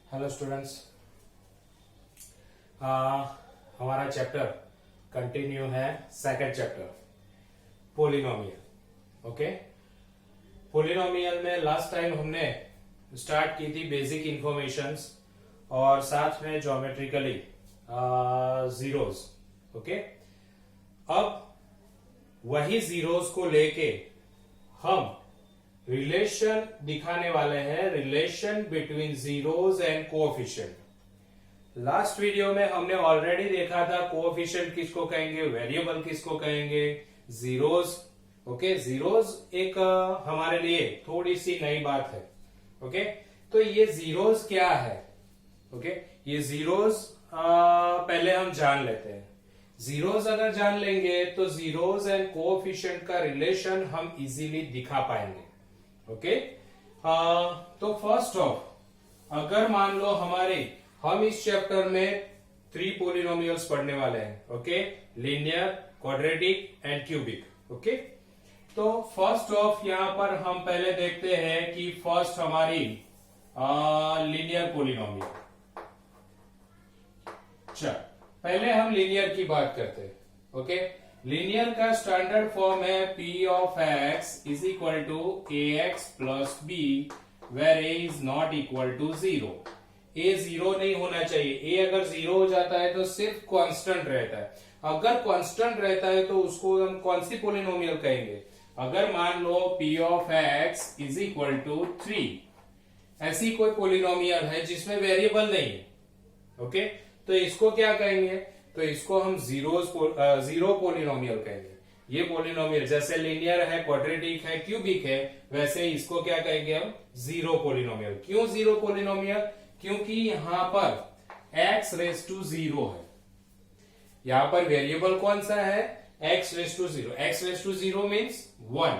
Hello students. हमारा chapter continue है। Second chapter polynomial. Okay, polynomial में लास्ट टाइम हमने स्टार्ट की थी बेसिक इंफॉर्मेशंस और साथ में ज्योमेट्रिकली जीरोस। ओके, अब वही जीरोस को लेके हम रिलेशन दिखाने वाले हैं, relation between zeros and coefficient. Last video में हमने ऑलरेडी देखा था कोएफिशिएंट किसको कहेंगे, वेरिएबल किसको कहेंगे, जीरोस। ओके, जीरोस एक हमारे लिए थोड़ी सी नई बात है। ओके, तो ये जीरोस क्या है। ओके, ये जीरोस पहले हम जान लेते हैं। जीरोस अगर जान लेंगे तो जीरोस एंड कोएफिशिएंट का रिलेशन हम इजीली दिखा पाएंगे। ओके, तो फर्स्ट ऑफ अगर मान लो हम इस चैप्टर में 3 पोलिनोमियल्स पढ़ने वाले हैं। Okay, linear, quadratic and cubic. Okay, तो फर्स्ट ऑफ यहां पर हम पहले देखते हैं कि फर्स्ट हमारी लीनियर पोलिनोमियल। चल, पहले हम लीनियर की बात करते हैं। ओके, लीनियर का स्टैंडर्ड फॉर्म है P of X is equal to A X plus B where A is not equal to 0। A 0 नहीं होना चाहिए। ए अगर 0 हो जाता है तो सिर्फ कांस्टेंट रहता है। अगर कांस्टेंट रहता है तो उसको हम कौन सी पोलिनोमियल कहेंगे। अगर मान लो P of X is equal to 3, ऐसी कोई पोलिनोमियल है जिसमें वेरिएबल नहीं है। ओके, तो इसको क्या कहेंगे, तो इसको हम जीरो पोलिनोमियल कहेंगे। ये पोलिनोमियल जैसे लीनियर है, क्वाड्रेटिक है, क्यूबिक है, वैसे इसको क्या कहेंगे हम, जीरो पोलिनोमियल। क्यों जीरो पोलिनोमियल, क्योंकि यहां पर x रेज टू 0 है। यहां पर वेरिएबल कौन सा है, x raise to 0। x raise to 0 means 1।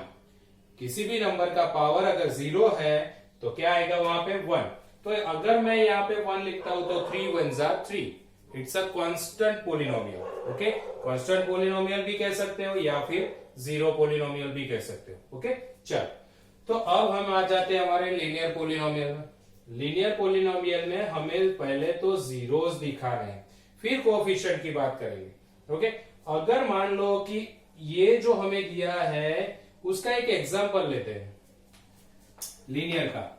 किसी भी नंबर का पावर अगर 0 है तो क्या आएगा वहां पे 1। तो अगर मैं यहाँ पे 1 लिखता हूं तो 3 1 जा 3। It's a constant polynomial. Okay, constant polynomial भी कह सकते हो या फिर जीरो पोलिनोमियल भी कह सकते हो। ओके, चल, तो अब हम आ जाते हैं हमारे लीनियर पोलिनोमियल में। लीनियर पोलिनोमियल में हमें पहले तो जीरोस दिखाने हैं, फिर कोएफिशिएंट की बात करेंगे। ओके, अगर मान लो कि ये जो हमें दिया है उसका एक एग्जांपल लेते हैं लीनियर का।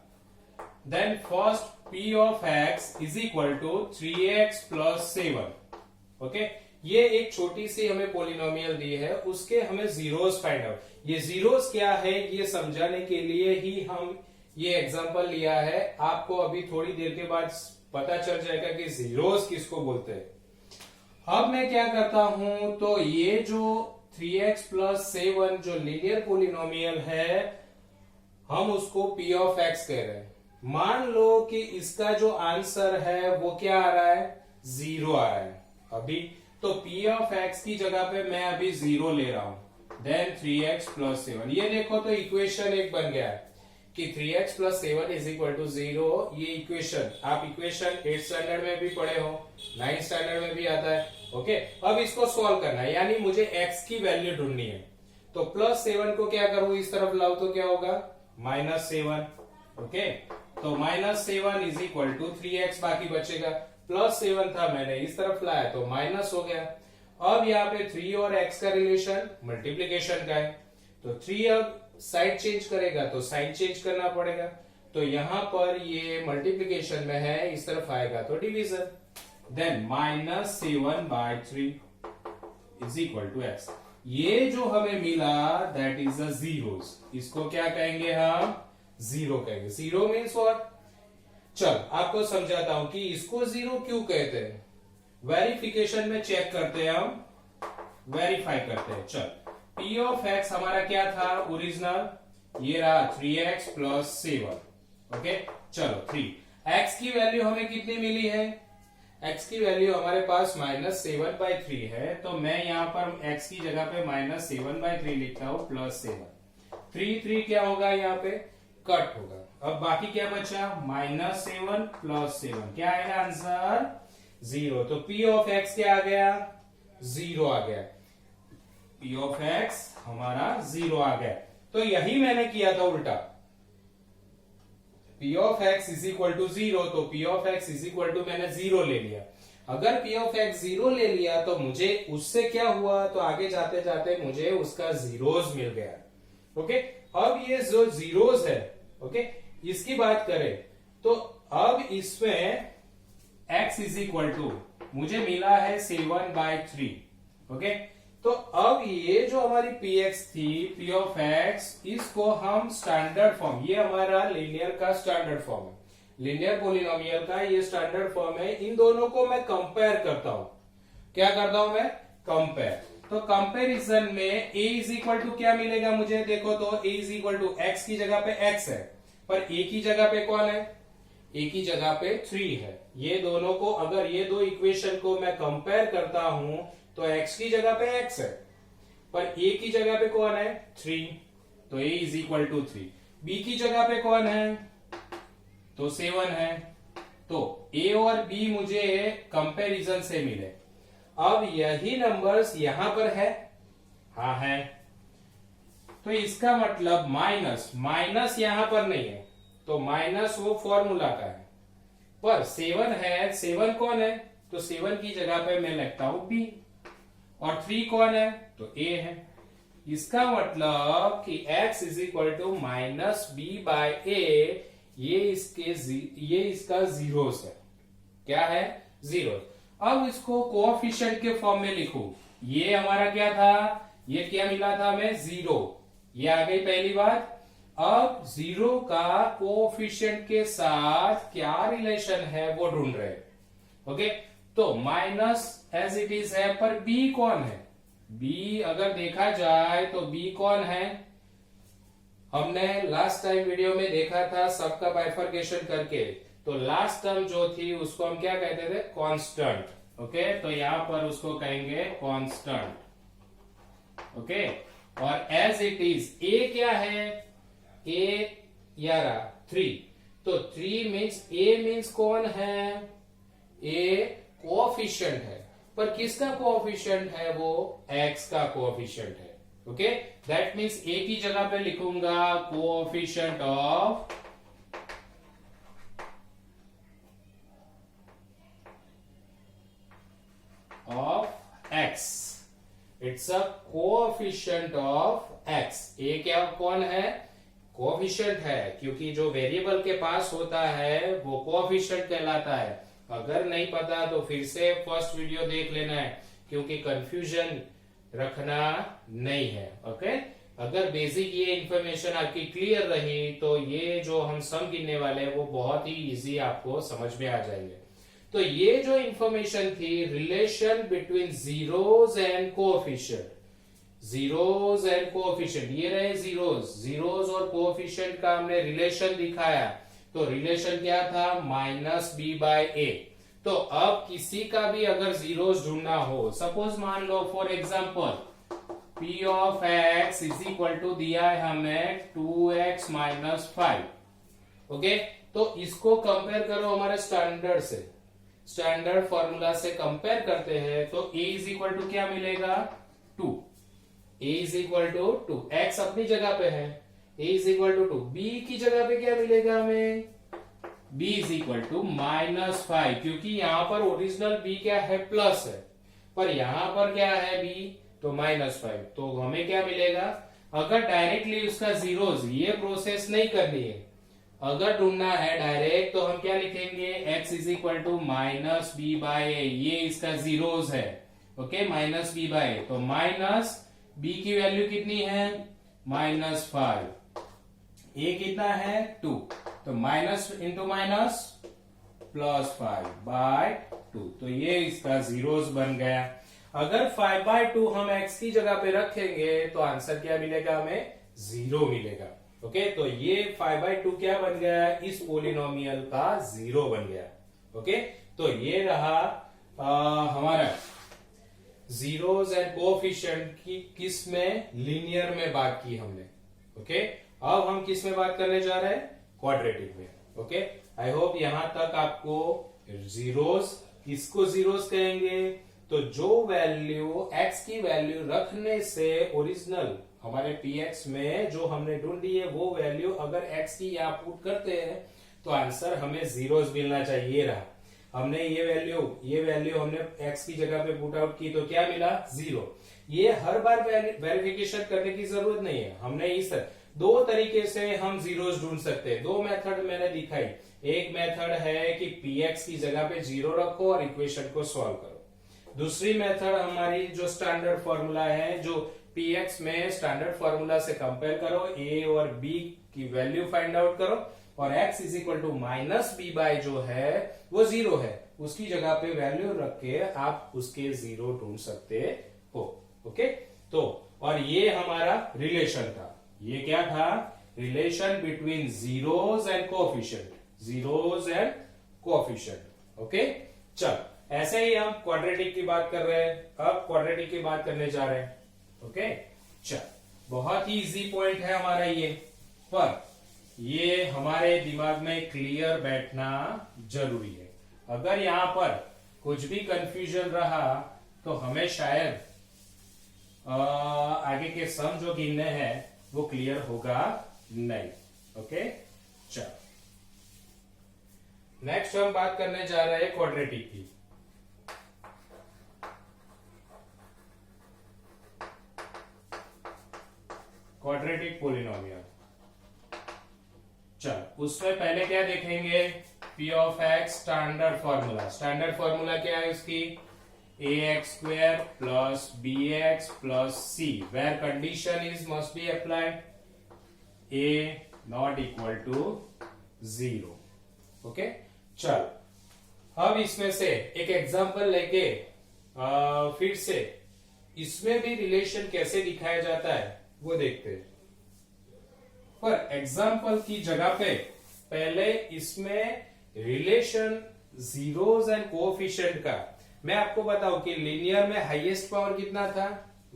Then first p of x is equal to 3x plus 7। Okay, ये एक छोटी सी हमें पोलिनोमियल दी है, उसके हमें जीरोस फाइंड आउट। ये जीरोस क्या है ये समझाने के लिए ही हम ये एग्जांपल लिया है। आपको अभी थोड़ी देर के बाद पता चल जाएगा कि जीरोस किसको बोलते हैं। अब मैं क्या करता हूं, तो ये जो 3x plus 7 जो लीनियर पोलिनोमियल है हम उसको p of x कह रहे हैं। मान लो कि इसका जो आंसर है वो क्या आ रहा है, 0 आ रहा है अभी। तो p ऑफ x की जगह पे मैं अभी 0 ले रहा हूं। देन 3x प्लस 7, ये देखो तो इक्वेशन एक बन गया है कि 3x plus 7 is equal to 0। ये इक्वेशन आप इक्वेशन 8th स्टैंडर्ड में भी पढ़े हो, 9th स्टैंडर्ड में भी आता है। ओके, अब इसको सॉल्व करना है, यानी मुझे x की वैल्यू ढूंढनी है। तो प्लस 7 को क्या करूं, इस तरफ लाओ तो क्या होगा, -7। ओके, तो -7 इज इक्वल टू 3x, बाकी बचेगा। +7 था, मैंने इस तरफ लाया तो माइनस हो गया। अब यहाँ पे 3 और x का रिलेशन मल्टीप्लीकेशन का है, तो 3 अब साइड चेंज करेगा तो साइन चेंज करना पड़ेगा। तो यहां पर ये मल्टीप्लीकेशन में है, इस तरफ आएगा तो division. Then -7/3 is equal to x। ये जो हमें मिला दैट इज अ जीरोस। इसको क्या कहेंगे हम, जीरो कहेंगे। जीरो मीन्स व्हाट, चल आपको समझाता हूं कि इसको जीरो क्यों कहते हैं। वेरिफिकेशन में चेक करते हैं, हम वेरीफाई करते हैं। चल, p ऑफ x हमारा क्या था ओरिजिनल, ये रहा 3x प्लस 7। ओके, चलो 3। x की वैल्यू हमें कितनी मिली है, x की वैल्यू हमारे पास -7/3 है। तो मैं यहां पर x की जगह पे -7/3 लिखता हूं प्लस 7। 3 क्या होगा, यहाँ पे कट होगा। अब बाकी क्या बचा, -7 प्लस 7, क्या आएगा आंसर, 0। तो p ऑफ x क्या आ गया, 0 आ गया। p ऑफ x हमारा 0 आ गया। तो यही मैंने किया था उल्टा। p of x is equal to 0, तो p of x is equal to मैंने 0 ले लिया। अगर p ऑफ x 0 ले लिया तो मुझे उससे क्या हुआ, तो आगे जाते जाते मुझे उसका जीरोस मिल गया। ओके, अब ये जो जीरोस है, ओके, इसकी बात करें तो अब इसमें x इज इक्वल टू मुझे मिला है 7/3। ओके, तो अब ये जो हमारी px थी, p ऑफ x, इसको हम स्टैंडर्ड फॉर्म, ये हमारा लीनियर का स्टैंडर्ड फॉर्म है, लीनियर पॉलिनोमियल का ये स्टैंडर्ड फॉर्म है। इन दोनों को मैं कंपेयर करता हूं। क्या करता हूं मैं? कंपेयर। तो कंपेरिजन में a इज इक्वल टू क्या मिलेगा मुझे? देखो तो a is equal to x की जगह पे x है, पर a की जगह पे कौन है? a की जगह पे 3 है। ये दोनों को, अगर ये दो इक्वेशन को मैं कंपेयर करता हूं तो x की जगह पे x है, पर a की जगह पे कौन है? 3, तो a is equal to 3। b की जगह पे कौन है? तो 7 है। तो a और b मुझे कंपैरिजन से मिले। अब यही नंबर्स यहां पर है, हाँ है, तो इसका मतलब माइनस, माइनस यहां पर नहीं है, तो माइनस वो फॉर्मूला का है, पर 7 है। 7 कौन है? तो 7 की जगह पे मैं लिखता हूं b, और 3 कौन है? तो a है। इसका मतलब कि x is equal to minus B by A, ये इसका जीरोस है। क्या है? जीरो। अब इसको कोएफिशिएंट के फॉर्म में लिखूं। ये हमारा क्या था? ये क्या मिला था हमें? 0। ये आ गई पहली बात। अब 0 का कोएफिशिएंट के साथ क्या रिलेशन है वो ढूंढ रहे हैं। ओके, तो माइनस एज इट इज है, पर b कौन है? b अगर देखा जाए तो b कौन है? हमने लास्ट टाइम वीडियो में देखा था सबका बाइफर्केशन करके, तो लास्ट टर्म जो थी उसको हम क्या कहते थे? कांस्टेंट। ओके, तो यहां पर उसको कहेंगे कांस्टेंट। ओके, और एज इट इज a क्या है? a 3, तो 3 मीन्स a मीन्स कौन है? a कोएफिशिएंट है, पर किसका कोएफिशिएंट है? वो x का कोएफिशिएंट है। ओके, दैट मीन्स a की जगह पे लिखूंगा coefficient of x। It's a coefficient of x। a क्या कौन है? कोएफिशिएंट है, क्योंकि जो वेरिएबल के पास होता है वो कोएफिशिएंट कहलाता है। अगर नहीं पता तो फिर से फर्स्ट वीडियो देख लेना है, क्योंकि कंफ्यूजन रखना नहीं है। ओके, अगर बेसिक ये इंफॉर्मेशन आपकी क्लियर रही तो ये जो हम सम गिनने वाले हैं वो बहुत ही इजी आपको समझ में आ जाएंगे। तो ये जो इंफॉर्मेशन थी, relation between zeros and coefficient, zeros and coefficient, ये रहे जीरोस, जीरोस और कोएफिशिएंट का हमने रिलेशन दिखाया। तो रिलेशन क्या था? Minus B by A. तो अब किसी का भी अगर जीरोस ढूंढना हो, सपोज मान लो for example p of x is equal to दिया है हमें 2x माइनस 5। ओके, तो इसको कंपेयर करो हमारे स्टैंडर्ड से, स्टैंडर्ड फॉर्मूला से कंपेयर करते हैं, तो a इज इक्वल टू क्या मिलेगा? 2। a is equal to 2, x अपनी जगह पे है, a is equal to 2। b की जगह पे क्या मिलेगा हमें? b is equal to minus 5, क्योंकि यहां पर ओरिजिनल b क्या है? प्लस है, पर यहां पर क्या है? b, तो माइनस 5। तो हमें क्या मिलेगा? अगर डायरेक्टली उसका जीरोस, ये प्रोसेस नहीं करनी है, अगर ढूंढना है डायरेक्ट, तो हम क्या लिखेंगे? x is equal to minus B by A, ये इसका जीरोस है। Okay, minus B by A, तो माइनस b की वैल्यू कितनी है? माइनस 5। a कितना है? 2, तो minus into minus plus 5 by 2, तो ये इसका जीरोस बन गया। अगर 5/2 हम x की जगह पे रखेंगे तो आंसर क्या मिलेगा हमें? 0 मिलेगा। ओके, तो ये 5/2 क्या बन गया? इस पोलिनोमियल का 0 बन गया। ओके, तो ये रहा हमारा जीरोस एंड कोएफिशिएंट की किस में? लीनियर में बात की हमने। ओके, अब हम किस में बात करने जा रहे हैं? क्वाड्रेटिक में। ओके, आई होप यहां तक आपको जीरोस, किसको जीरोस कहेंगे? तो जो वैल्यू x की वैल्यू रखने से ओरिजिनल हमारे px में जो हमने ढूंढी है वो वैल्यू अगर x की यहाँ पुट करते हैं तो आंसर हमें जीरोस मिलना चाहिए। ये रहा, हमने ये वैल्यू हमने x की जगह पे पुट आउट की तो क्या मिला, 0। ये हर बार वेरिफिकेशन करने की जरूरत नहीं है, हमने इस दो तरीके से हम जीरोस ढूंढ सकते हैं। दो मेथड मैंने दिखाई, एक मेथड है कि px की जगह पे 0 रखो और इक्वेशन को सॉल्व करो। दूसरी मेथड हमारी जो स्टैंडर्ड फॉर्मूला है, जो px में स्टैंडर्ड फॉर्मूला से कंपेयर करो, a और b की वैल्यू फाइंड आउट करो और x is equal to minus B by जो है वो 0 है, उसकी जगह पे वैल्यू रख के आप उसके 0 ढूंढ सकते हो। ओके, तो और ये हमारा रिलेशन था, ये क्या था, relation between zeros and coefficient, zeros and coefficient. Okay, चल ऐसे ही हम क्वाड्रेटिक की बात कर रहे हैं, अब क्वाड्रेटिक की बात करने जा रहे हैं। ओके, चल बहुत ही इजी पॉइंट है हमारा ये, पर ये हमारे दिमाग में क्लियर बैठना जरूरी है। अगर यहां पर कुछ भी कंफ्यूजन रहा तो हमें शायद आगे के सम जो गिनने हैं वो क्लियर होगा नहीं। ओके, चल नेक्स्ट हम बात करने जा रहे हैं क्वाड्रेटिक की। क्वाड्रेटिक पोलिनोमियल, चल उसमें पहले क्या देखेंगे, p of x standard formula. Standard formula क्या है उसकी, ax square plus bx plus c, where condition is must be applied, a not equal to 0। Okay, चल अब इसमें से एक एग्जांपल लेके फिर से इसमें भी रिलेशन कैसे दिखाया जाता है वो देखते हैं। पर एग्जाम्पल की जगह पे पहले इसमें रिलेशन जीरोस एंड कोएफिशिएंट का मैं आपको बताऊं कि लीनियर में हाईएस्ट पावर कितना था,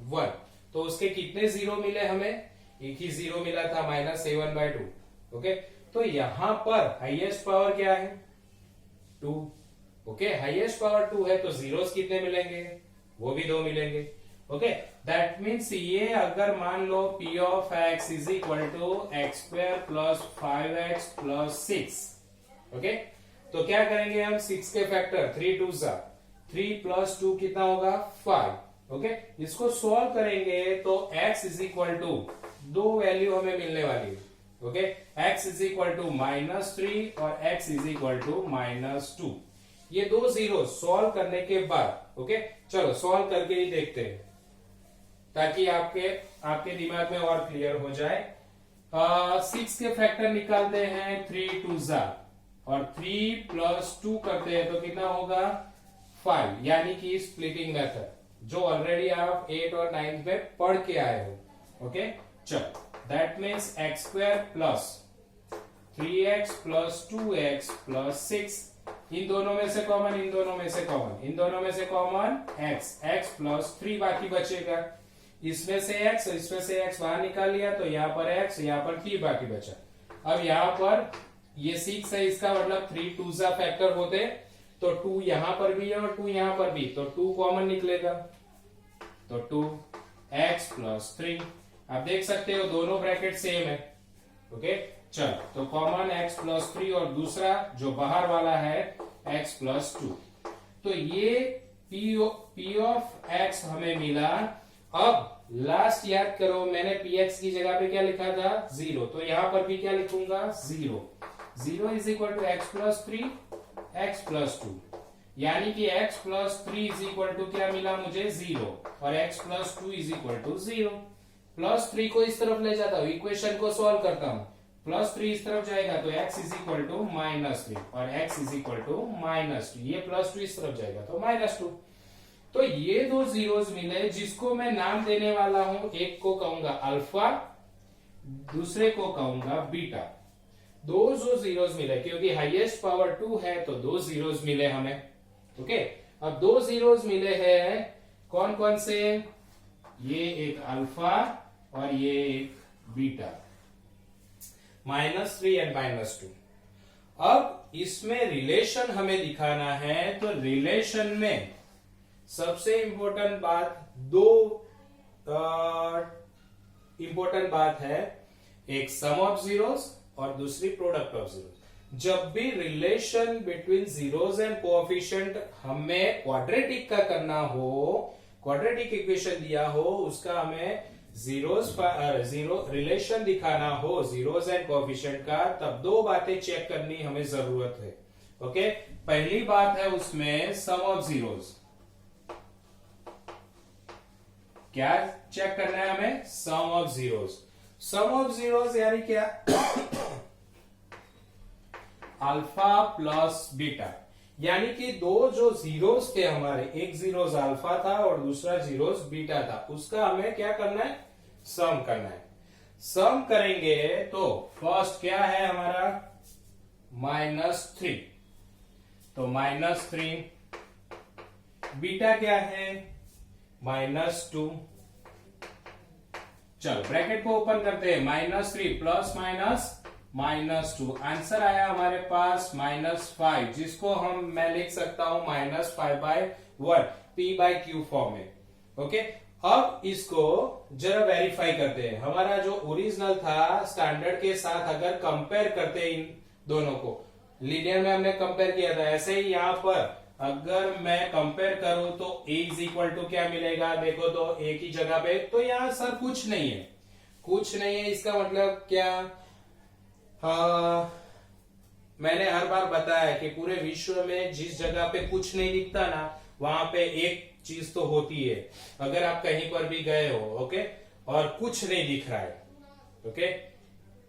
1, तो उसके कितने जीरो मिले हमें, एक ही जीरो मिला था, -7/2। ओके, तो यहां पर हाईएस्ट पावर क्या है, 2। ओके, हाईएस्ट पावर 2 है तो जीरोस कितने मिलेंगे, वो भी 2 मिलेंगे। ओके, दैट मीन्स ये अगर मान लो p of x is equal to X square plus 5x plus 6। Okay, तो क्या करेंगे हम, 6 के फैक्टर 3 2 3 प्लस 2 कितना होगा, 5। ओके, इसको सॉल्व करेंगे तो x इज इक्वल टू दो वैल्यू हमें मिलने वाली है। Okay, x is equal to -3 और x इज इक्वल टू -2। ये दो जीरो सॉल्व करने के बाद, ओके चलो सॉल्व करके ही देखते हैं ताकि आपके दिमाग में और क्लियर हो जाए। 6 के फैक्टर निकालते हैं, 3 2 और 3 प्लस 2 करते हैं तो कितना होगा, 5, यानी कि स्प्लिटिंग मेथड जो ऑलरेडी आप 8 और 9 में पढ़ के आए हो। ओके, चल that means x square plus 3x plus 2x plus 6, इन दोनों में से कॉमन, इन दोनों में से कॉमन, इन दोनों में से कॉमन x प्लस 3 बाकी बचेगा, इसमें से x इसमें से x बाहर निकाल लिया तो यहाँ पर x यहाँ पर 3 बाकी बचा। अब यहाँ पर ये 6 है, इसका मतलब 3 2 फैक्टर होते तो 2 यहाँ पर भी है और 2 यहाँ पर भी, तो 2 कॉमन निकलेगा तो 2x प्लस 3। आप देख सकते हो दोनों ब्रैकेट सेम है। ओके, चल तो कॉमन x प्लस 3 और दूसरा जो बाहर वाला है x प्लस 2, तो ये p ऑफ x हमें मिला। अब लास्ट याद करो, मैंने px की जगह पे क्या लिखा था, 0, तो यहां पर भी क्या लिखूंगा, 0 is equal to X plus 3 X plus 2, यानी कि x plus 3 is equal to क्या मिला मुझे, 0 और x plus 2 is equal to 0। Plus 3 को इस तरफ ले जाता हूं, इक्वेशन को सॉल्व करता हूं, प्लस 3 इस तरफ जाएगा तो x इज इक्वल टू -3 और x इज इक्वल टू -2, ये प्लस 2 इस तरफ जाएगा तो -2। तो ये दो जीरोस मिले जिसको मैं नाम देने वाला हूं, एक को कहूंगा अल्फा, दूसरे को कहूंगा बीटा। दो जो जीरोस मिले क्योंकि हाईएस्ट पावर 2 है तो दो जीरोस मिले हमें। ओके, अब दो जीरोस मिले हैं, कौन कौन से, ये एक अल्फा और ये एक बीटा, -3 एंड -2। अब इसमें रिलेशन हमें दिखाना है तो रिलेशन में सबसे इंपॉर्टेंट बात, दो इंपॉर्टेंट बात है, एक सम ऑफ जीरोस और दूसरी प्रोडक्ट ऑफ जीरोस। जब भी relation between zeros and coefficient हमें क्वाड्रेटिक का करना हो, क्वाड्रेटिक इक्वेशन दिया हो, उसका हमें जीरो रिलेशन दिखाना हो जीरोस एंड कोएफिशिएंट का, तब दो बातें चेक करनी हमें जरूरत है। ओके, पहली बात है उसमें सम ऑफ जीरोस। क्या चेक करना है हमें? Sum of zeros. Sum of zeros यानी क्या? अल्फा प्लस बीटा, यानी कि दो जो जीरोस थे हमारे, एक जीरोस अल्फा था और दूसरा जीरोस बीटा था, उसका हमें क्या करना है? सम करना है। सम करेंगे तो फर्स्ट क्या है हमारा? -3, तो -3। बीटा क्या है? -2। चलो ब्रैकेट को ओपन करते हैं, -3 प्लस -2, आंसर आया हमारे पास -5, जिसको मैं लिख सकता हूं -5/1 p/q फॉर्म में। ओके, अब इसको जरा वेरीफाई करते हैं। हमारा जो ओरिजिनल था स्टैंडर्ड के साथ अगर कंपेयर करते हैं इन दोनों को, लीनियर में हमने कंपेयर किया था, ऐसे ही यहां पर अगर मैं कंपेयर करूं तो a इज इक्वल टू क्या मिलेगा? देखो तो एक ही जगह पे, तो यहां सर कुछ नहीं है, कुछ नहीं है, इसका मतलब क्या? मैंने हर बार बताया कि पूरे विश्व में जिस जगह पे कुछ नहीं दिखता ना, वहां पे एक चीज तो होती है। अगर आप कहीं पर भी गए हो, ओके, और कुछ नहीं दिख रहा है, ओके,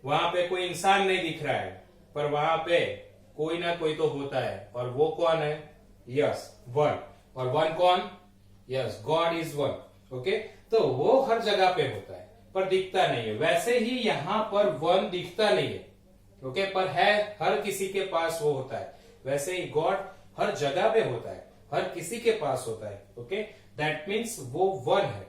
वहां पे कोई इंसान नहीं दिख रहा है, पर वहां पे कोई ना कोई तो होता है, और वो कौन है? Yes, one. और वन कौन? Yes, God is one. Okay, तो वो हर जगह पे होता है पर दिखता नहीं है। वैसे ही यहां पर वन दिखता नहीं है, ओके, पर है, हर किसी के पास वो होता है। वैसे ही गॉड हर जगह पे होता है, हर किसी के पास होता है। ओके, दैट मीन्स वो वन है।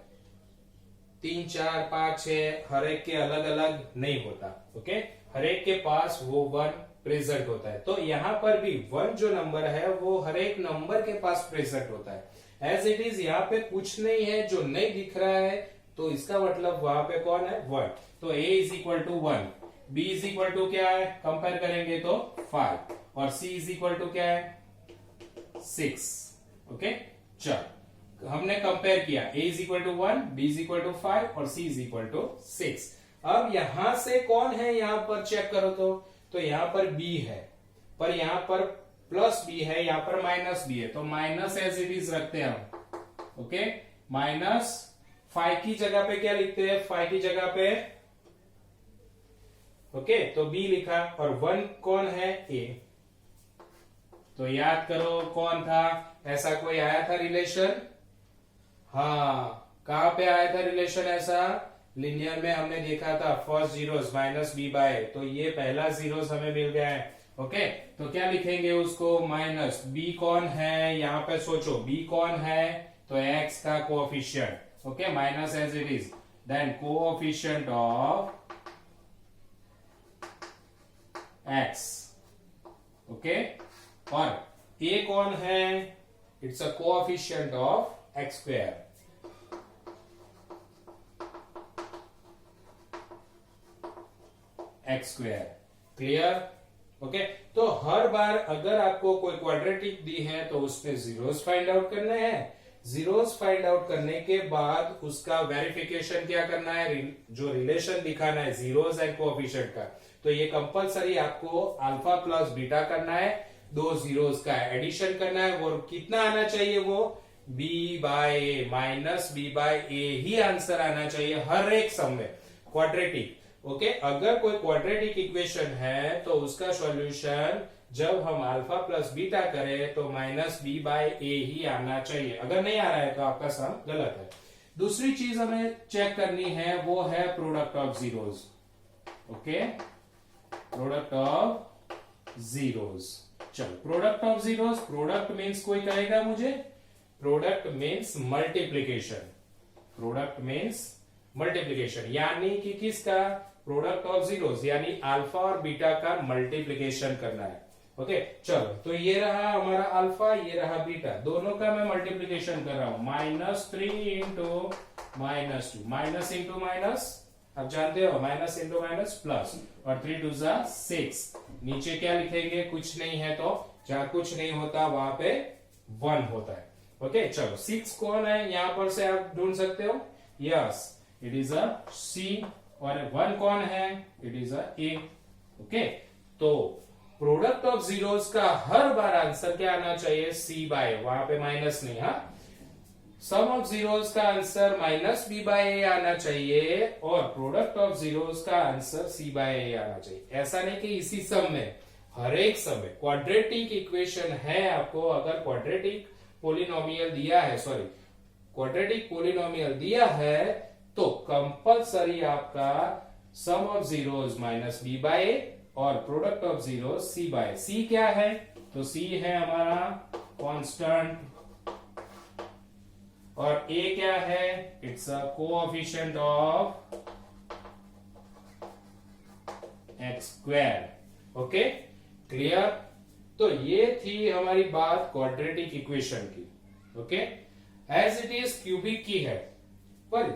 3, 4, 5, 6 हर एक के अलग अलग नहीं होता। ओके, हर एक के पास वो वन प्रेजेंट होता है। तो यहां पर भी वन जो नंबर है वो हर एक नंबर के पास प्रेजेंट होता है। एज इट इज यहाँ पे कुछ नहीं है जो नहीं दिख रहा है, तो इसका मतलब वहां पे कौन है? वन। तो a is equal to 1, b is equal to क्या है? कंपेयर करेंगे तो 5, और c इज इक्वल टू क्या है? 6। ओके, चल हमने कंपेयर किया, a is equal to 1, b is equal to 5 और c इज इक्वल टू 6। अब यहां से कौन है? यहां पर चेक करो तो यहां पर b है, पर यहां पर प्लस b है, यहां पर माइनस b है, तो माइनस एज इट इज रखते हैं हम। ओके, -5 की जगह पे क्या लिखते हैं? 5 की जगह पे, ओके, तो b लिखा, और 1 कौन है? a। तो याद करो कौन था? ऐसा कोई आया था रिलेशन? हाँ, कहां पे आया था रिलेशन ऐसा? लिनियर में हमने देखा था, फर्स्ट जीरोस -b/a, तो ये पहला जीरोस हमें मिल गया है। ओके, तो क्या लिखेंगे उसको? माइनस b कौन है? यहां पे सोचो b कौन है? तो x का coefficient. Okay, minus as it is, then coefficient of x। Okay, और a कौन है? It's a coefficient of x square. x square, clear? Okay, तो हर बार अगर आपको कोई क्वाड्रेटिक दी है तो उसमें जीरोस फाइंड आउट करने हैं। जीरोस फाइंड आउट करने के बाद उसका वेरिफिकेशन क्या करना है? जो रिलेशन दिखाना है जीरोस एंड कोएफिशिएंट का, तो ये कंपलसरी आपको अल्फा प्लस बीटा करना है, दो जीरोस का एडिशन करना है, और कितना आना चाहिए? वो b/a, -b/a ही आंसर आना चाहिए हर एक सम में, क्वाड्रेटिक। ओके, अगर कोई क्वाड्रेटिक इक्वेशन है तो उसका सॉल्यूशन जब हम अल्फा प्लस बीटा करें तो -b/a ही आना चाहिए। अगर नहीं आ रहा है तो आपका सम गलत है। दूसरी चीज हमें चेक करनी है, वो है product of zeros. Okay, product of zeros. चलो, product of zeros, product means कोई कहेगा मुझे? Product means multiplication. Product means multiplication, यानी कि किसका? प्रोडक्ट ऑफ जीरोस, यानी अल्फा और बीटा का मल्टीप्लीकेशन करना है। ओके, चलो, तो ये रहा हमारा अल्फा, ये रहा बीटा, दोनों का मैं मल्टीप्लीकेशन कर रहा हूं। -3 इंटू -2, माइनस इंटू माइनस, आप जानते हो, माइनस इंटू माइनस प्लस, और 3 2 6, नीचे क्या लिखेंगे, कुछ नहीं है तो जहां कुछ नहीं होता वहां पे 1 होता है। ओके चलो 6 कौन है यहां पर से आप ढूंढ सकते हो, यस इट इज अ सी, और 1 कौन है, it is a A. Okay तो प्रोडक्ट ऑफ जीरोस का हर बार आंसर क्या आना चाहिए, सी बाय, वहां पे माइनस नहीं, हाँ सम ऑफ जीरोस का आंसर माइनस बी बाय ए आना चाहिए और प्रोडक्ट ऑफ जीरोस का आंसर सी बाय ए आना चाहिए। ऐसा नहीं कि इसी सम में, हर एक सम में क्वाड्रेटिक इक्वेशन है आपको, अगर क्वाड्रेटिक पोलिनोमियल दिया है, सॉरी क्वाड्रेटिक पोलिनोमियल दिया है तो कंपलसरी आपका sum of zeros minus B by A और product of zero C by. C क्या है, तो सी है हमारा कांस्टेंट और ए क्या है, it's a coefficient of X square. Okay clear. तो ये थी हमारी बात क्वाड्रेटिक इक्वेशन की। Okay as it is cubic की है, पर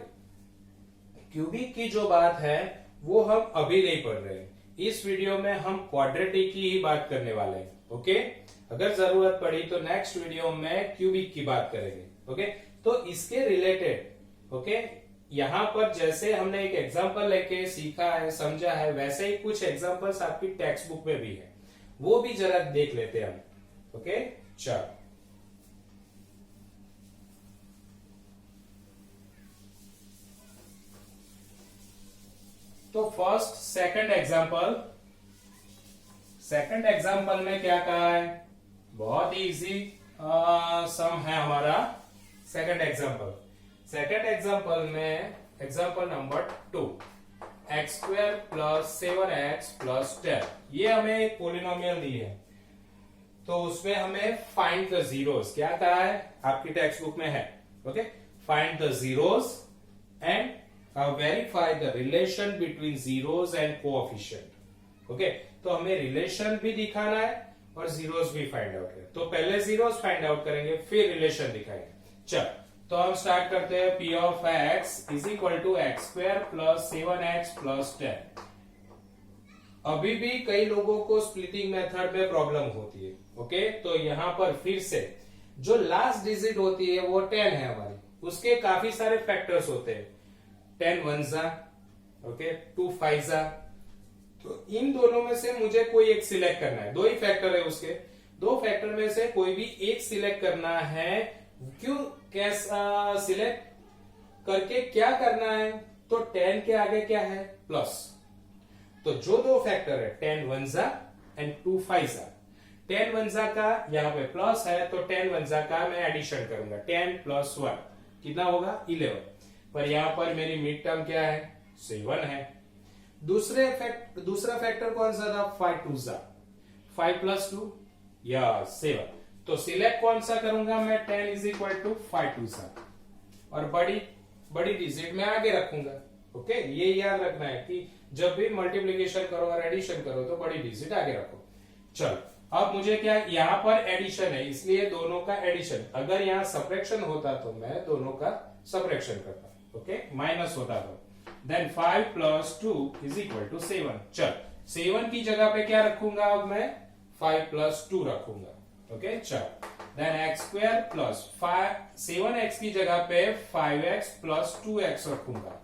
क्यूबिक की जो बात है वो हम अभी नहीं पढ़ रहे हैं, इस वीडियो में हम क्वाड्रेटिक की ही बात करने वाले हैं। ओके अगर जरूरत पड़ी तो नेक्स्ट वीडियो में क्यूबिक की बात करेंगे। ओके तो इसके रिलेटेड ओके यहां पर जैसे हमने एक एग्जांपल लेके सीखा है समझा है, वैसे ही कुछ एग्जांपल्स आपकी टेक्स्ट बुक में भी है, वो भी जरा देख लेते हैं हम। ओके चलो तो फर्स्ट सेकंड एग्जांपल में क्या कहा है, बहुत ही इजी सम है हमारा सेकंड एग्जांपल में example number 2 x square plus 7x plus 10, ये हमें एक पोलिनोमियल दी है तो उसमें हमें फाइंड द जीरोस क्या कहा है, आपकी टेक्स्ट बुक में है। Okay find the zeros and verify the relation between zeros and coefficient. Okay तो हमें रिलेशन भी दिखाना है और जीरोस भी फाइंड आउट करें, तो पहले जीरोस फाइंड आउट करेंगे फिर रिलेशन दिखाएंगे। चल तो हम स्टार्ट करते हैं, P of X is equal to X square plus 7x plus 10। अभी भी कई लोगों को स्प्लिटिंग मेथड में प्रॉब्लम होती है। ओके तो यहां पर फिर से जो लास्ट डिजिट होती है वो 10 है हमारी, उसके काफी सारे फैक्टर्स होते हैं, 10 वनजा, ओके 2 फाइजा, तो इन दोनों में से मुझे कोई एक सिलेक्ट करना है, दो ही फैक्टर है उसके, दो फैक्टर में से कोई भी एक सिलेक्ट करना है। क्यों कैसा सिलेक्ट करके क्या करना है, तो 10 के आगे क्या है प्लस, तो जो दो फैक्टर है 10 वनजा एंड 2 फाइजा, 10 वनजा का यहाँ पे प्लस है तो 10 वनजा का मैं एडिशन करूंगा, 10 प्लस 1 कितना होगा 11, पर यहां पर मेरी मिड टर्म क्या है 7 है। दूसरा फैक्टर कौन सा था 5 2 जा 5 प्लस 2 या 7, तो सिलेक्ट कौन सा करूंगा मैं 10 इज इक्वल टू 5 2 जा और बड़ी डिजिट में आगे रखूंगा। ओके ये याद रखना है कि जब भी मल्टीप्लीकेशन करो और एडिशन करो तो बड़ी डिजिट आगे रखो। चलो अब मुझे क्या, यहां पर एडिशन है इसलिए दोनों का एडिशन, अगर यहां सब्ट्रैक्शन होता तो मैं दोनों का सब्ट्रैक्शन करता, ओके माइनस होता तो then 5 plus 2 is equal to 7। चल 7 की जगह पे क्या रखूंगा, अब मैं 5 प्लस 2 रखूंगा। ओके चल then x square plus 7x की जगह पे 5x प्लस 2x रखूंगा।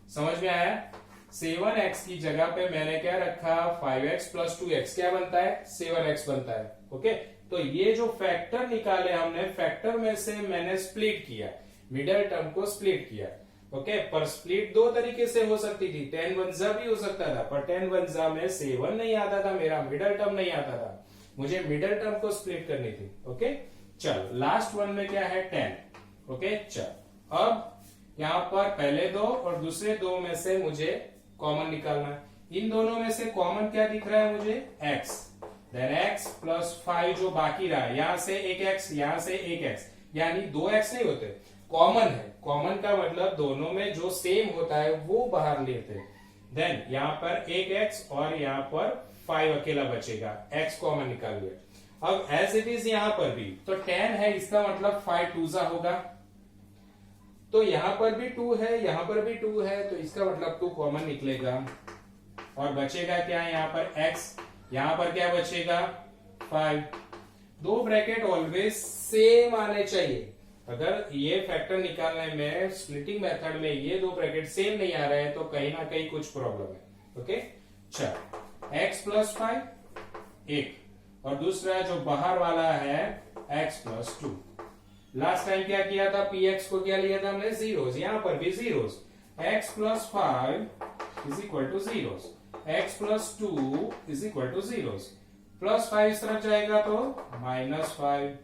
समझ में आया, 7x की जगह पे मैंने क्या रखा 5x प्लस 2x, क्या बनता है 7x बनता है। ओके तो ये जो फैक्टर निकाले हमने, फैक्टर में से मैंने स्प्लिट किया, मिडिल टर्म को स्प्लिट किया। ओके पर स्प्लिट दो तरीके से हो सकती थी, 10 वनजा भी हो सकता था, पर 10 वनजा में 7 नहीं आता था, मेरा मिडिल टर्म नहीं आता था, मुझे मिडिल टर्म को स्प्लिट करनी थी। ओके चल लास्ट वन में क्या है 10। ओके चल अब यहां पर पहले दो और दूसरे दो में से मुझे कॉमन निकालना है, इन दोनों में से कॉमन क्या दिख रहा है मुझे x, देन x प्लस 5 जो बाकी रहा है, यहां से एक x यहां से एक x, यानी 2x नहीं होते, कॉमन है, कॉमन का मतलब दोनों में जो सेम होता है वो बाहर लेते हैं। देन यहां पर एक x और यहां पर 5 अकेला बचेगा, x कॉमन निकाल लिया। अब एज इट इज यहां पर भी तो 10 है, इसका मतलब 5 2 जा होगा, तो यहां पर भी 2 है, यहां पर भी 2 है, तो इसका मतलब 2 कॉमन निकलेगा और बचेगा क्या यहाँ पर x, यहां पर क्या बचेगा 5। दो ब्रैकेट ऑलवेज सेम आने चाहिए। अगर ये फैक्टर निकालने में स्प्लिटिंग मेथड में ये दो ब्रैकेट सेम नहीं आ रहे हैं तो कहीं ना कहीं कुछ प्रॉब्लम है। ओके, चल x प्लस 5 एक और दूसरा जो बाहर वाला है x प्लस 2। लास्ट टाइम क्या किया था, px को क्या लिया था हमने जीरोस, यहां पर भी zeros. x plus 5 is equal two zeros, x plus 2 is equal two zeros. Plus 5 इस तरफ जाएगा तो -5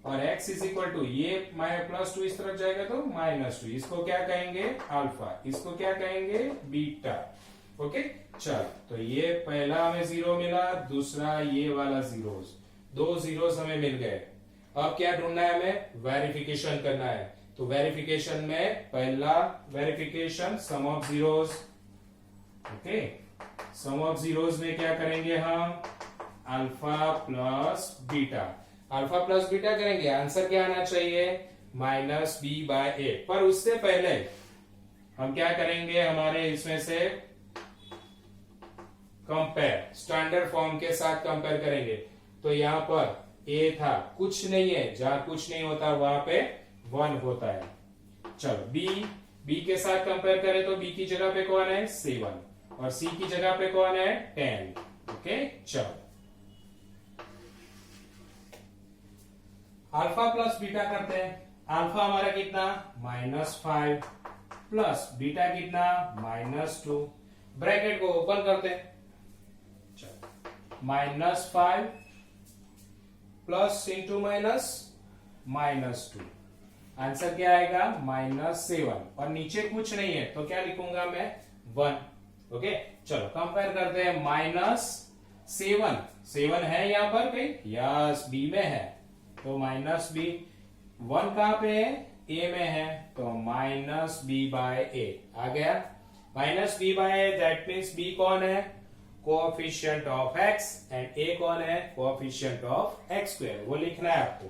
और x इज इक्वल टू ये प्लस 2 इस तरफ जाएगा तो -2। इसको क्या कहेंगे अल्फा, इसको क्या कहेंगे बीटा। ओके, चल तो ये पहला हमें जीरो मिला, दूसरा ये वाला जीरोस, दो जीरोस हमें मिल गए। अब क्या ढूंढना है हमें, वेरिफिकेशन करना है। तो वेरिफिकेशन में पहला verification sum of zeros. Okay, sum of zeros में क्या करेंगे हम, alpha plus beta. Alpha plus beta करेंगे, आंसर क्या आना चाहिए -b/a। पर उससे पहले हम क्या करेंगे, हमारे इसमें से कंपेयर, स्टैंडर्ड फॉर्म के साथ कंपेयर करेंगे। तो यहां पर a था, कुछ नहीं है, जहां कुछ नहीं होता वहां पे 1 होता है। चलो b के साथ कंपेयर करें तो b की जगह पे कौन है 7 और c की जगह पे कौन है 10। ओके, चलो अल्फा प्लस बीटा करते हैं। अल्फा हमारा कितना -5 प्लस बीटा कितना -2। ब्रैकेट को ओपन करते हैं, -5 प्लस इंटू -2, आंसर क्या आएगा -7 और नीचे कुछ नहीं है तो क्या लिखूंगा मैं 1। ओके, चलो कंपेयर करते हैं। -7 है यहां पर कहीं, यस बी में है तो -b। 1 कहां पे है, a में है तो -b/a आ गया। -b/a दैट मीन्स b कौन है, coefficient of x and a कौन है, कोएफिशिएंट ऑफ x²। वो लिखना है आपको।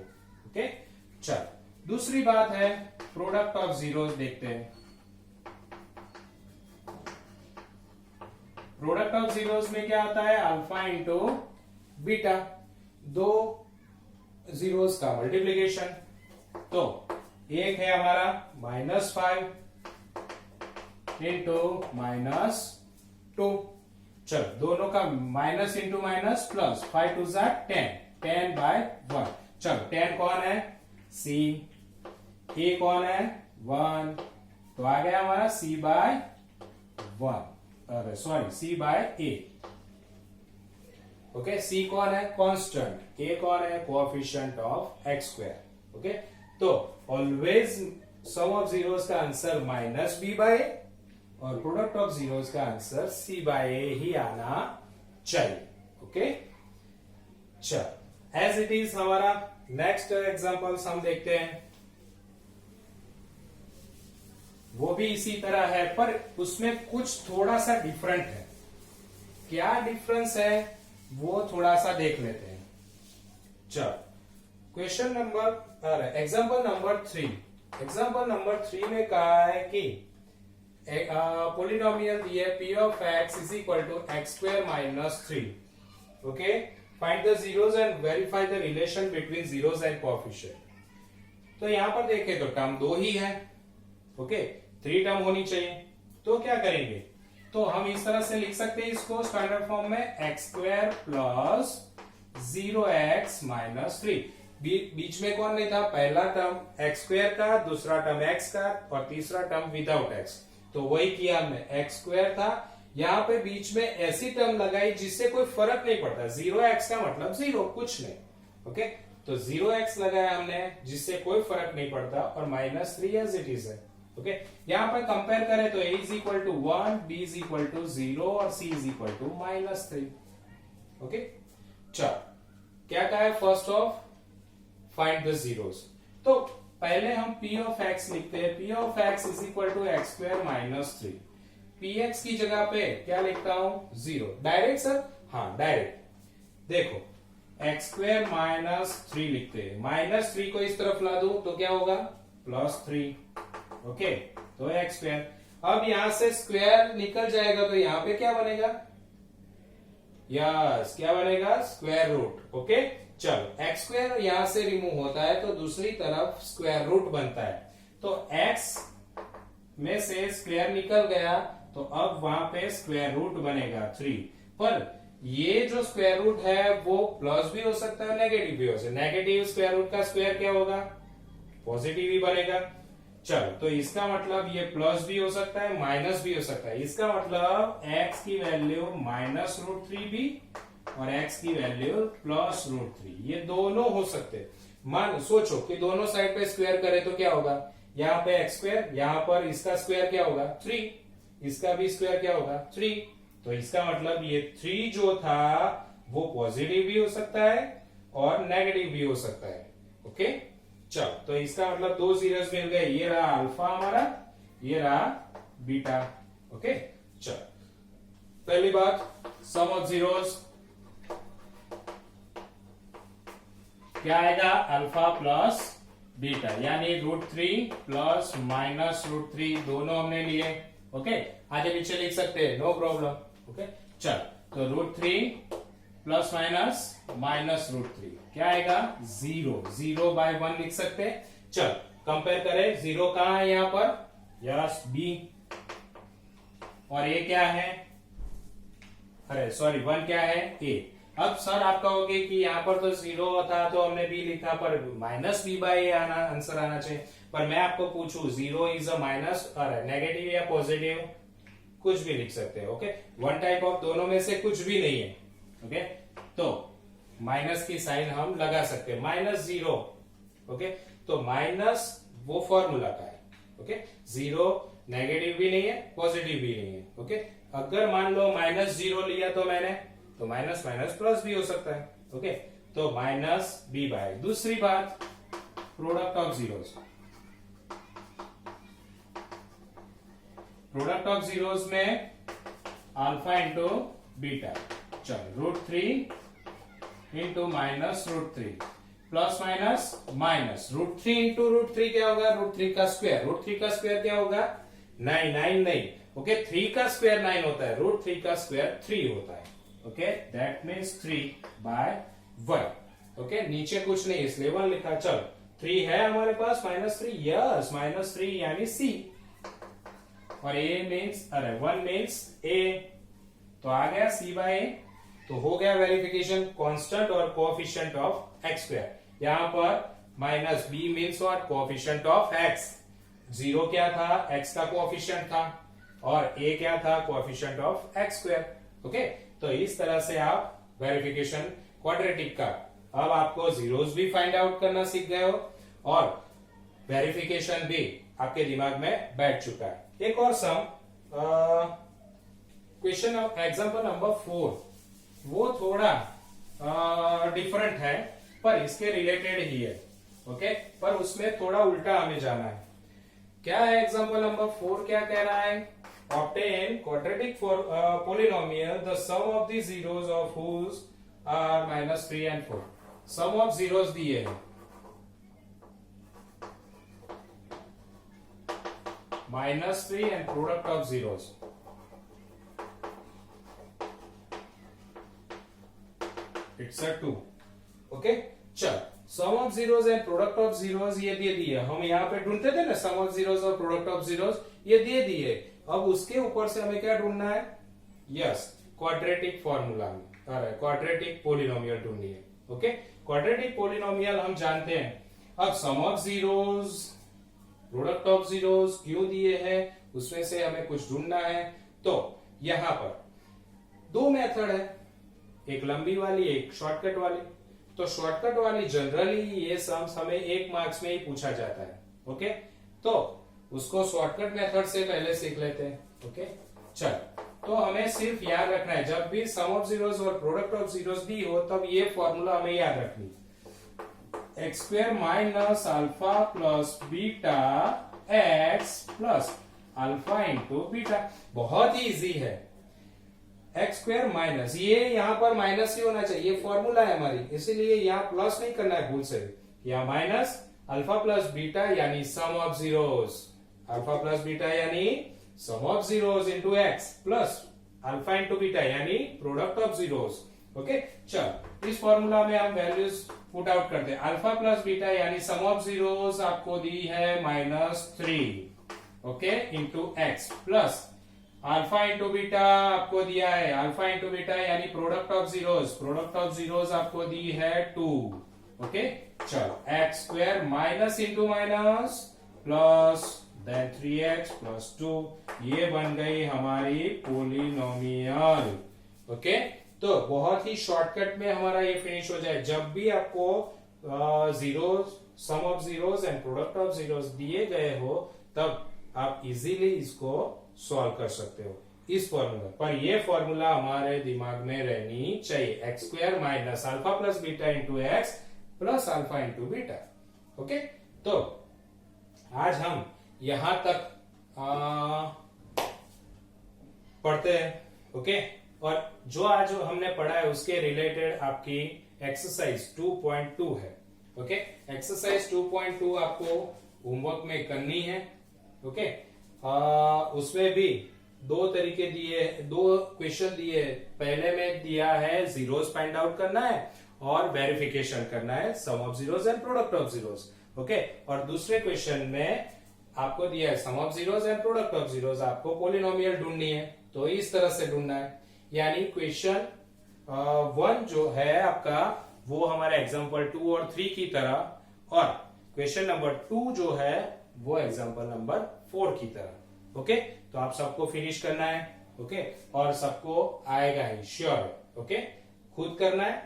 ओके, चल दूसरी बात है प्रोडक्ट ऑफ जीरोस देखते हैं। प्रोडक्ट ऑफ जीरोस में क्या आता है, अल्फा इंटू बीटा, दो जीरोस का मल्टीप्लीकेशन। तो एक है हमारा -5 इंटू -2। चलो दोनों का माइनस इंटू माइनस प्लस, 5 2 10/1। चलो 10 कौन है c, a कौन है 1, तो आ गया हमारा c/1, अरे सॉरी c/a। ओके, c कौन है कांस्टेंट, a कौन है कोएफिशिएंट ऑफ x²। ओके, तो ऑलवेज सम ऑफ जीरोस का आंसर -b/a और प्रोडक्ट ऑफ जीरोस का आंसर c/a ही आना चाहिए। ओके, चल एज इट इज हमारा नेक्स्ट एग्जांपल्स हम देखते हैं। वो भी इसी तरह है पर उसमें कुछ थोड़ा सा डिफरेंट है। क्या डिफरेंस है वो थोड़ा सा देख लेते हैं। चल question number example number 3। Example number 3 में कहा है कि पोलिनोमियल दिया p of x is equal to x² minus 3. Okay, find the zeros and verify the relation between zeros and coefficient. तो यहां पर देखें तो टर्म दो ही है। ओके, 3 टर्म होनी चाहिए। तो क्या करेंगे, तो हम इस तरह से लिख सकते हैं इसको स्टैंडर्ड फॉर्म में x² प्लस 0x माइनस 3। बीच में कौन नहीं था, पहला टर्म x² का, दूसरा टर्म x का और तीसरा टर्म विदाउट x। तो वही किया हमने, x² था, यहां पे बीच में ऐसी टर्म लगाई जिससे कोई फर्क नहीं पड़ता। 0x का मतलब 0, कुछ नहीं। ओके, तो 0x लगाया हमने जिससे कोई फर्क नहीं पड़ता और -3 एज इट इज है। ओके, यहां पर कंपेयर करें तो a is equal to 1, b is equal to 0 और c is equal to -3। Okay, चल क्या कहा है, first of find the zeros. तो पहले हम p of x लिखते हैं। p of x is equal to x² minus 3। px की जगह पे क्या लिखता हूं 0। डायरेक्ट सर, हाँ डायरेक्ट। देखो x² माइनस 3 लिखते हैं, -3 को इस तरफ ला दूं तो क्या होगा +3। ओके, तो x²। अब यहां से स्क्वायर निकल जाएगा तो यहां पे क्या बनेगा यस, क्या बनेगा? Square root. ओके, चलो एक्स स्क्वायर यहां से रिमूव होता है तो दूसरी तरफ स्क्वायर रूट बनता है। तो एक्स में से स्क्वायर निकल गया तो अब वहां पे स्क्वायर रूट बनेगा 3। पर ये जो स्क्वायर रूट है वो प्लस भी हो सकता है, नेगेटिव भी हो सकता है। नेगेटिव स्क्वायर रूट का स्क्वायर क्या होगा? पॉजिटिव ही बनेगा। चलो, तो इसका मतलब ये प्लस भी हो सकता है, माइनस भी हो सकता है। इसका मतलब x की वैल्यू -√3 भी और x की वैल्यू +√3, ये दोनों हो सकते हैं। मान सोचो कि दोनों साइड पे स्क्वायर करें तो क्या होगा? यहाँ पे x स्क्वायर, यहाँ पर इसका स्क्वायर क्या होगा? 3, इसका भी स्क्वायर क्या होगा? 3। तो इसका मतलब ये 3 जो था वो पॉजिटिव भी हो सकता है और नेगेटिव भी हो सकता है। ओके, चलो, तो इसका मतलब 2 जीरोस मिल गए। ये रहा अल्फा हमारा, ये रहा बीटा। ओके, चलो, पहली बात, सम ऑफ जीरोस क्या आएगा? अल्फा प्लस बीटा, यानी √3 प्लस -√3 दोनों हमने लिए। ओके, आगे पीछे लिख सकते हैं, नो प्रॉब्लम। ओके, चल, तो √3 प्लस माइनस √3 क्या आएगा? 0। 0/1 लिख सकते हैं। चल, कंपेयर करें, 0 कहां है यहाँ पर? Yes, B. और ए क्या है? अरे सॉरी, 1 क्या है? ए। अब सर आप कहोगे कि यहाँ पर तो 0 था तो हमने बी लिखा, पर -b/a आना आंसर आना चाहिए। पर मैं आपको पूछूं, 0 इज अ माइनस, अरे नेगेटिव या पॉजिटिव? कुछ भी लिख सकते हैं। ओके, वन टाइप ऑफ दोनों में से कुछ भी नहीं है। ओके, तो माइनस की साइन हम लगा सकते हैं, -0। ओके, तो माइनस वो फॉर्मूला का है। ओके, 0 नेगेटिव भी नहीं है, पॉजिटिव भी नहीं है। ओके, अगर मान लो -0 लिया तो मैंने, तो माइनस माइनस प्लस भी हो सकता है। ओके, तो -b/। दूसरी बात, product of zeros. Product of zeros में अल्फा इंटू बीटा, चलो, √3 इंटू -√3 प्लस माइनस √3 इंटू √3 क्या होगा? √3 का स्क्वायर। √3 का स्क्वायर क्या होगा? 9 नहीं। ओके, 3 का स्क्वायर 9 होता है, √3 का स्क्वायर 3 होता है। Okay, that means 3/1। ओके, नीचे कुछ नहीं इसलिए 1 लिखा। चलो, 3 है हमारे पास, -3, यस, -3 यानी सी। और a मीन्स, अरे 1 मीन्स a, तो आ गया c/a। तो हो गया वेरिफिकेशन, कांस्टेंट और कोएफिशिएंट ऑफ x स्क्वायर। यहां पर -b means what? Coefficient of x। 0 क्या था? x का कोएफिशिएंट था, और a क्या था? Coefficient of x square. Okay, तो इस तरह से आप वेरिफिकेशन क्वाड्रेटिक का, अब आपको जीरोस भी फाइंड आउट करना सीख गए हो और वेरिफिकेशन भी आपके दिमाग में बैठ चुका है। एक और सम, क्वेश्चन ऑफ एग्जांपल नंबर 4, वो थोड़ा डिफरेंट है पर इसके रिलेटेड ही है। ओके, पर उसमें थोड़ा उल्टा हमें जाना है। क्या है एग्जांपल नंबर 4? क्या कह रहा है? Obtain quadratic polynomial, the sum of the zeros of whose are -3 and 4। Sum of zeros दिए हैं, -3 and product of zeros. It's a 2। Okay, चल, sum of zeros and product of zeros ये दे दिए। हम यहाँ पे ढूंढते थे ना सम ऑफ जीरोस और प्रोडक्ट ऑफ जीरोस, ये दे दिए। अब उसके ऊपर से हमें क्या ढूंढना है? यस, क्वाड्रेटिक फॉर्मूला में, क्वाड्रेटिक पोलिनोमियल ढूंढनी है। ओके, क्वाड्रेटिक पोलिनोमियल हम जानते हैं। अब sum of zeros, product of zeros क्यों दिए हैं, उसमें से हमें कुछ ढूंढना है। तो यहां पर 2 मेथड है, एक लंबी वाली, एक शॉर्टकट वाली। तो शॉर्टकट वाली जनरली ये सम्स हमें 1 मार्क्स में ही पूछा जाता है। ओके, तो उसको शॉर्टकट मेथड से पहले सीख लेते हैं। ओके, चल, तो हमें सिर्फ याद रखना है, जब भी सम ऑफ जीरोस और प्रोडक्ट ऑफ जीरोस भी हो तब ये फॉर्मूला हमें याद रखनी, x² minus alpha plus beta x plus alpha into beta. बहुत ही इजी है। x² माइनस, ये यहां पर माइनस ही होना चाहिए, ये फॉर्मूला है हमारी, इसीलिए यहां प्लस नहीं करना है भूल से भी। यहां माइनस अल्फा प्लस बीटा यानी sum of zeros, alpha plus beta यानी sum of zeros into x plus alpha into beta यानी प्रोडक्ट ऑफ जीरोस। ओके, चल इस फॉर्मूला में हम वैल्यूज पुट आउट करते हैं। अल्फा प्लस बीटा यानी सम ऑफ जीरोस आपको दी है -3, okay, into X, plus alpha into beta आपको दिया है, अल्फा इंटू बीटा यानी प्रोडक्ट ऑफ जीरोस आपको दी है 2। ओके, चलो X square minus into minus plus then 3x plus 2, ये बन गई हमारी पोलिनोमियल। ओके, तो बहुत ही शॉर्टकट में हमारा ये फिनिश हो जाए। जब भी आपको zeros, sum of zeros and product of zeros दिए गए हो, तब आप इजीली इसको सॉल्व कर सकते हो इस फॉर्मूला पर। ये फॉर्मूला हमारे दिमाग में रहनी चाहिए, x square minus alpha plus beta into X plus alpha into beta. Okay, तो आज हम यहां तक पढ़ते हैं। ओके, और जो आज हमने पढ़ा है उसके रिलेटेड आपकी एक्सरसाइज 2.2 है। ओके, एक्सरसाइज 2.2 आपको होमवर्क में करनी है। ओके, उसमें भी दो तरीके दिए, दो क्वेश्चन दिए। पहले में दिया है जीरोस फाइंड आउट करना है और वेरिफिकेशन करना है, sum of zeros and product of zeros. Okay, और दूसरे क्वेश्चन में आपको दिया है sum of zeros and product of zeros, आपको पोलिनोमियल ढूंढनी है, तो इस तरह से ढूंढना है। यानी क्वेश्चन 1 जो है आपका वो हमारा एग्जाम्पल 2 और 3 की तरह, और क्वेश्चन नंबर 2 जो है वो एग्जाम्पल नंबर 4 की तरह। ओके, तो आप सबको फिनिश करना है। ओके, और सबको आएगा ही, श्योर है। ओके, खुद करना है,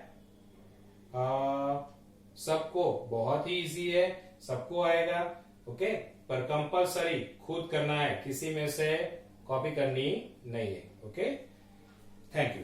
सबको बहुत ही इजी है, सबको आएगा। ओके, पर कंपलसरी खुद करना है, किसी में से कॉपी करनी नहीं है। Okay, thank you.